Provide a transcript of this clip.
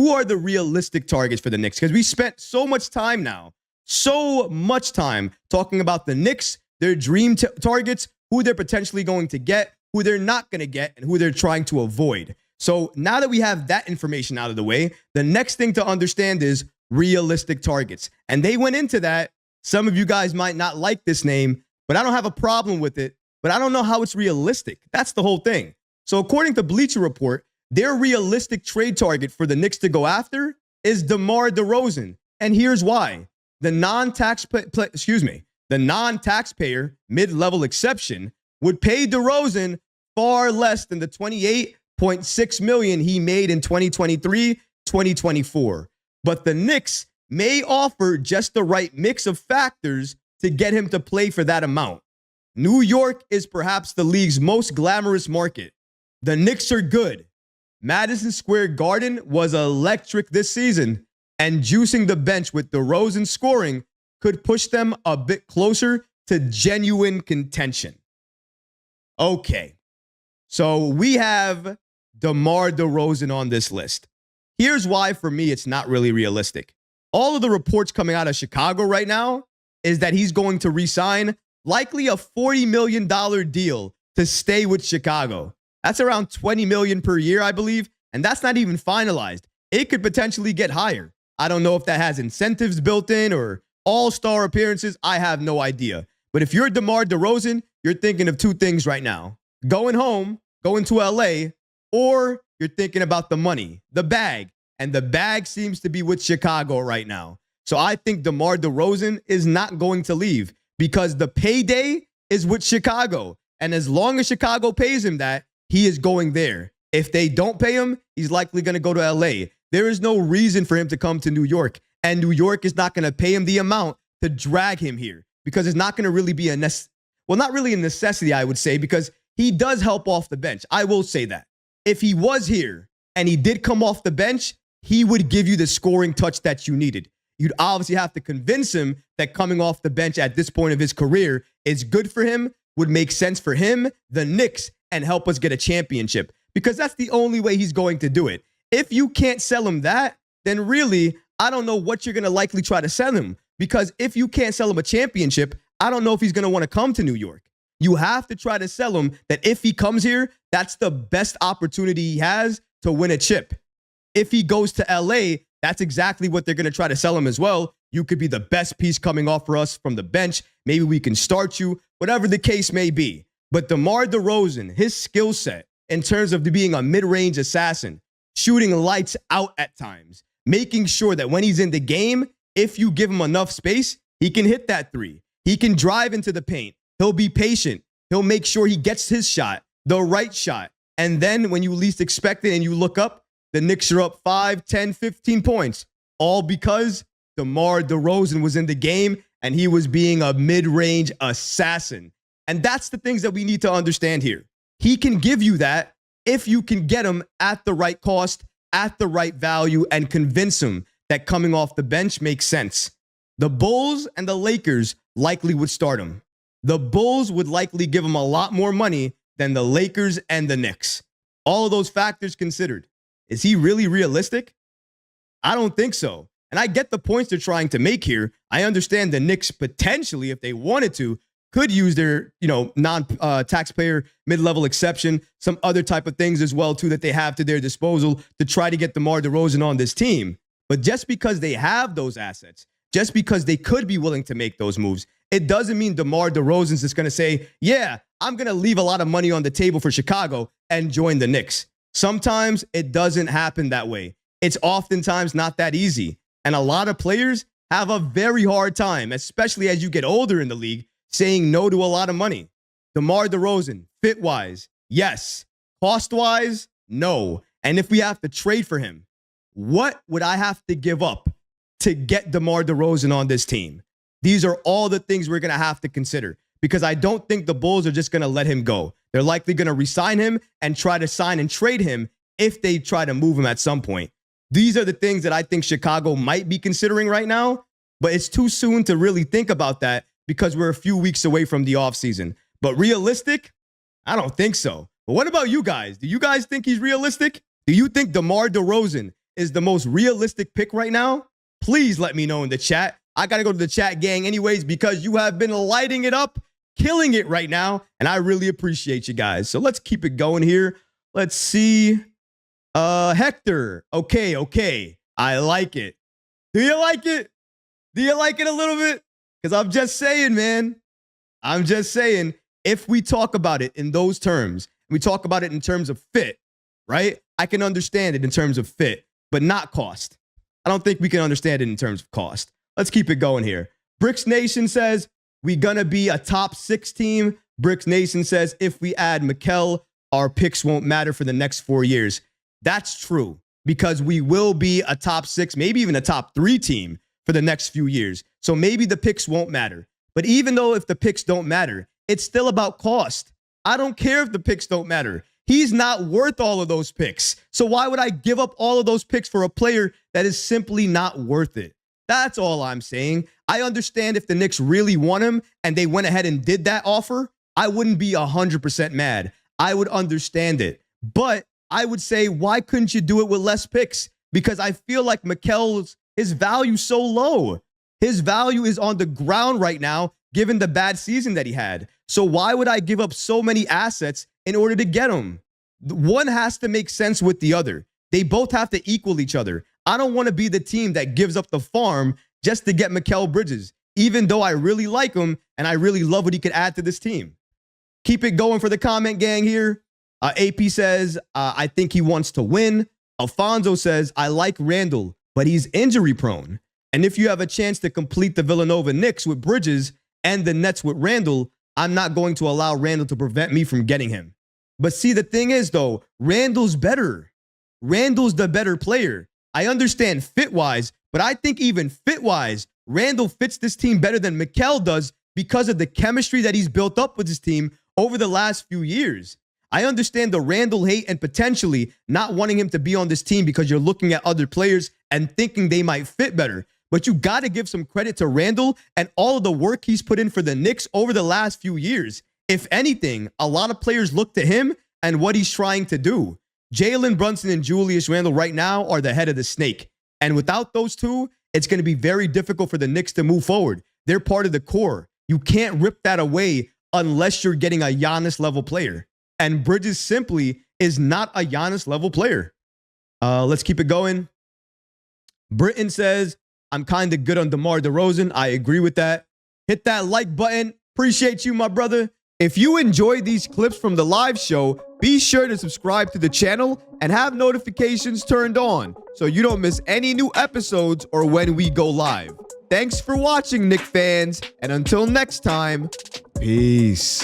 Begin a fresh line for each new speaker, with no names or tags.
who are the realistic targets for the Knicks? Because we spent so much time talking about the Knicks, their dream targets, who they're potentially going to get, who they're not going to get, and who they're trying to avoid. So now that we have that information out of the way, the next thing to understand is realistic targets. And they went into that. Some of you guys might not like this name, but I don't have a problem with it. But I don't know how it's realistic. That's the whole thing. So according to Bleacher Report, their realistic trade target for the Knicks to go after is DeMar DeRozan. And here's why. The non-taxpayer mid-level exception would pay DeRozan far less than the $28.6 million he made in 2023-2024. But the Knicks may offer just the right mix of factors to get him to play for that amount. New York is perhaps the league's most glamorous market. The Knicks are good. Madison Square Garden was electric this season, and juicing the bench with DeRozan scoring could push them a bit closer to genuine contention. Okay, so we have DeMar DeRozan on this list. Here's why, for me, it's not really realistic. All of the reports coming out of Chicago right now is that he's going to re-sign likely a $40 million deal to stay with Chicago. That's around $20 million per year, I believe, and that's not even finalized. It could potentially get higher. I don't know if that has incentives built in or all-star appearances. I have no idea. But if you're DeMar DeRozan, you're thinking of two things right now. Going home, going to LA, or you're thinking about the money, the bag. And the bag seems to be with Chicago right now. So I think DeMar DeRozan is not going to leave because the payday is with Chicago. And as long as Chicago pays him that, he is going there. If they don't pay him, he's likely going to go to LA. There is no reason for him to come to New York. And New York is not going to pay him the amount to drag him here because it's not going to really be not really a necessity, I would say, because he does help off the bench. I will say that. If he was here and he did come off the bench, he would give you the scoring touch that you needed. You'd obviously have to convince him that coming off the bench at this point of his career is good for him, would make sense for him, the Knicks, and help us get a championship. Because that's the only way he's going to do it. If you can't sell him that, then really, I don't know what you're going to likely try to sell him. Because if you can't sell him a championship, I don't know if he's going to want to come to New York. You have to try to sell him that if he comes here, that's the best opportunity he has to win a chip. If he goes to LA, that's exactly what they're going to try to sell him as well. You could be the best piece coming off for us from the bench. Maybe we can start you, whatever the case may be. But DeMar DeRozan, his skill set in terms of being a mid-range assassin, shooting lights out at times, making sure that when he's in the game, if you give him enough space, he can hit that three. He can drive into the paint. He'll be patient. He'll make sure he gets his shot, the right shot. And then when you least expect it and you look up, the Knicks are up 5, 10, 15 points, all because DeMar DeRozan was in the game and he was being a mid-range assassin. And that's the things that we need to understand here. He can give you that if you can get him at the right cost, at the right value, and convince him that coming off the bench makes sense. The Bulls and the Lakers likely would start him. The Bulls would likely give him a lot more money than the Lakers and the Knicks. All of those factors considered. Is he really realistic? I don't think so. And I get the points they're trying to make here. I understand the Knicks potentially, if they wanted to, could use their, non-taxpayer mid-level exception, some other type of things as well, too, that they have to their disposal to try to get DeMar DeRozan on this team. But just because they have those assets, just because they could be willing to make those moves, it doesn't mean DeMar DeRozan's just going to say, yeah, I'm going to leave a lot of money on the table for Chicago and join the Knicks. Sometimes it doesn't happen that way. It's oftentimes not that easy. And a lot of players have a very hard time, especially as you get older in the league, saying no to a lot of money. DeMar DeRozan, fit-wise, yes. Cost-wise, no. And if we have to trade for him, what would I have to give up to get DeMar DeRozan on this team? These are all the things we're going to have to consider because I don't think the Bulls are just going to let him go. They're likely going to re-sign him and try to sign and trade him if they try to move him at some point. These are the things that I think Chicago might be considering right now, but it's too soon to really think about that because we're a few weeks away from the offseason. But realistic? I don't think so. But what about you guys? Do you guys think he's realistic? Do you think DeMar DeRozan is the most realistic pick right now? Please let me know in the chat. I got to go to the chat gang anyways because you have been lighting it up, killing it right now, and I really appreciate you guys. So let's keep it going here. Let's see. Hector. Okay. I like it. Do you like it? Do you like it a little bit? Because I'm just saying, man. I'm just saying, if we talk about it in those terms, we talk about it in terms of fit, right? I can understand it in terms of fit, but not cost. I don't think we can understand it in terms of cost. Let's keep it going here. Bricks Nation says, we gonna be a top 6 team. Bricks Nation says, if we add Mikal, our picks won't matter for the next 4 years. That's true, because we will be a top 6, maybe even a top 3 team for the next few years. So maybe the picks won't matter. But even though if the picks don't matter, it's still about cost. I don't care if the picks don't matter. He's not worth all of those picks. So why would I give up all of those picks for a player that is simply not worth it? That's all I'm saying. I understand if the Knicks really want him and they went ahead and did that offer, I wouldn't be 100% mad. I would understand it. But I would say, why couldn't you do it with less picks? Because I feel like Mikal's, his value is so low. His value is on the ground right now, given the bad season that he had. So why would I give up so many assets in order to get him? One has to make sense with the other. They both have to equal each other. I don't want to be the team that gives up the farm just to get Mikal Bridges, even though I really like him and I really love what he could add to this team. Keep it going for the comment gang here. AP says, I think he wants to win. Alfonso says, I like Randle, but he's injury prone. And if you have a chance to complete the Villanova Knicks with Bridges and the Nets with Randle, I'm not going to allow Randle to prevent me from getting him. But see, the thing is, though, Randle's better. Randle's the better player. I understand fit-wise, but I think even fit-wise, Randle fits this team better than Mikal does because of the chemistry that he's built up with his team over the last few years. I understand the Randle hate and potentially not wanting him to be on this team because you're looking at other players and thinking they might fit better. But you got to give some credit to Randle and all of the work he's put in for the Knicks over the last few years. If anything, a lot of players look to him and what he's trying to do. Jalen Brunson and Julius Randle right now are the head of the snake. And without those two, it's going to be very difficult for the Knicks to move forward. They're part of the core. You can't rip that away unless you're getting a Giannis level player. And Bridges simply is not a Giannis level player. Let's keep it going. Britton says, I'm kind of good on DeMar DeRozan. I agree with that. Hit that like button. Appreciate you, my brother. If you enjoyed these clips from the live show, be sure to subscribe to the channel and have notifications turned on so you don't miss any new episodes or when we go live. Thanks for watching, Knicks fans, and until next time, peace.